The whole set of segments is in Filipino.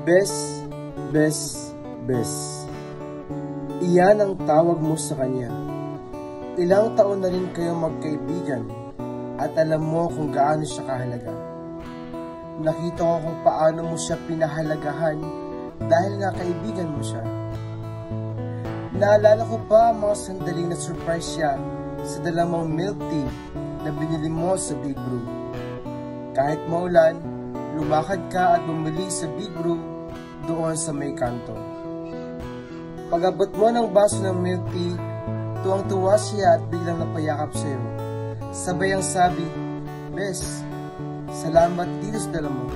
Bes, bes, bes. Iyan ang tawag mo sa kanya. Ilang taon na rin kayo magkaibigan at alam mo kung gaano siya kahalaga. Nakita ko kung paano mo siya pinahalagahan dahil nga kaibigan mo siya. Naalala ko pa ang mga sandaling na surprise siya sa dalamang milk tea na binili mo sa Big Brew. Kahit maulan, lumakad ka at bumili sa Big Brew doon sa may kanto. Pag-abot mo ng baso ng milk tea, tuwang-tuwa siya at biglang napayakap sa'yo. Sabay ang sabi, "Bes, salamat dito sa dala mo."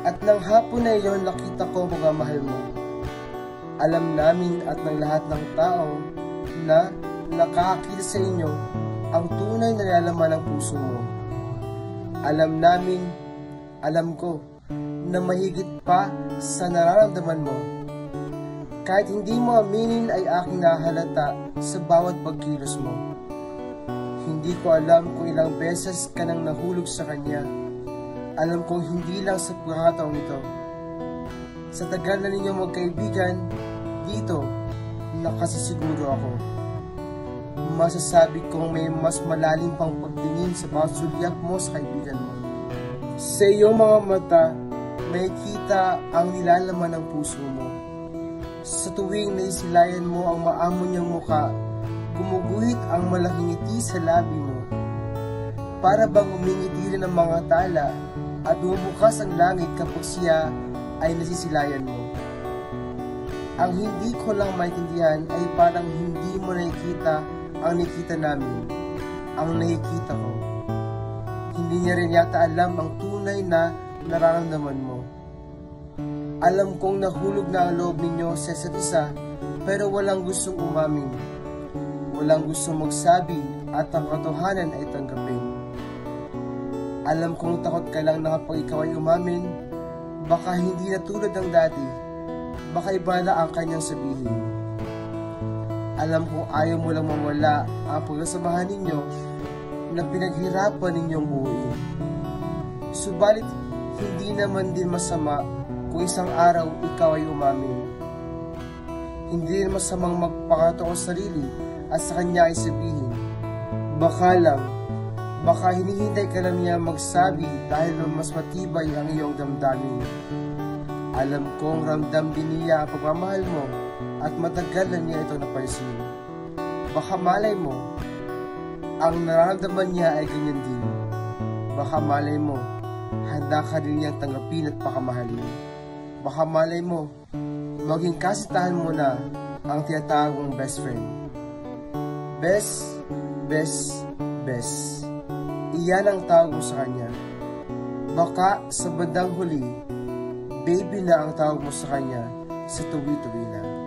At nang hapon na iyon, nakita ko ang pagmamahal mo. Alam namin at ng lahat ng tao na nakakakita sa inyo ang tunay na nilalaman ng puso mo. Alam namin, alam ko, na mahigit pa sa nararamdaman mo. Kahit hindi mo aminin ay aking nahalata sa bawat pagkilos mo. Hindi ko alam kung ilang beses ka nang nahulog sa kanya. Alam kong hindi lang sa pagkakataong ito. Sa tagal na ninyong magkaibigan, dito, nakasisiguro ako. Masasabi kong may mas malalim pang pagtingin sa bawat sulyap mo sa kaibigan mo. Sa iyong mga mata, may kita ang nilalaman ng puso mo. Sa tuwing naisilayan mo ang maamon niyang muka, gumuguhit ang malaking ngiti sa labi mo. Para bang umingiti rin ang mga tala at bumubukas ang langit kapag siya ay nasisilayan mo. Ang hindi ko lang maintindihan ay parang hindi mo nakikita ang nakikita namin, ang nakikita ko. Hindi niya rin yata alam ang tunay na nararamdaman mo. Alam kong nahulog na ang loob ninyo sa isa't isa, pero walang gustong umamin. Walang gustong magsabi at ang katotohanan ay tanggapin. Alam kong takot ka lang na kapag ikaw ay umamin, baka hindi na tulad ng dati, baka iba na ang kanyang sabihin. Alam kong ayaw mo lang mawala ang pagsasamahan ninyo na pinaghirapan ninyong buuin. Subalit, hindi naman din masama kung isang araw ikaw ay umamin. Hindi rin masamang magpakatotoo sa sarili at sa kanya ay sabihin. Baka hinihintay ka lang niya magsabi dahil mas matibay ang iyong damdamin. Alam kong ramdam din niya ang pagmamahal mo at matagal na niya ito napansin. Baka malay mo, ang nararamdaman niya ay ganyan din. Baka malay mo, handa ka din niyang tanggapin at pakamahalin. Baka malay mo, maging kasintahan mo na ang tinatawag mong best friend. Bes, bes, bes. Iyan ang tawag mo sa kanya. Baka sa bandang huli, baby na ang tawag mo sa kanya sa tuwi-tuwi na.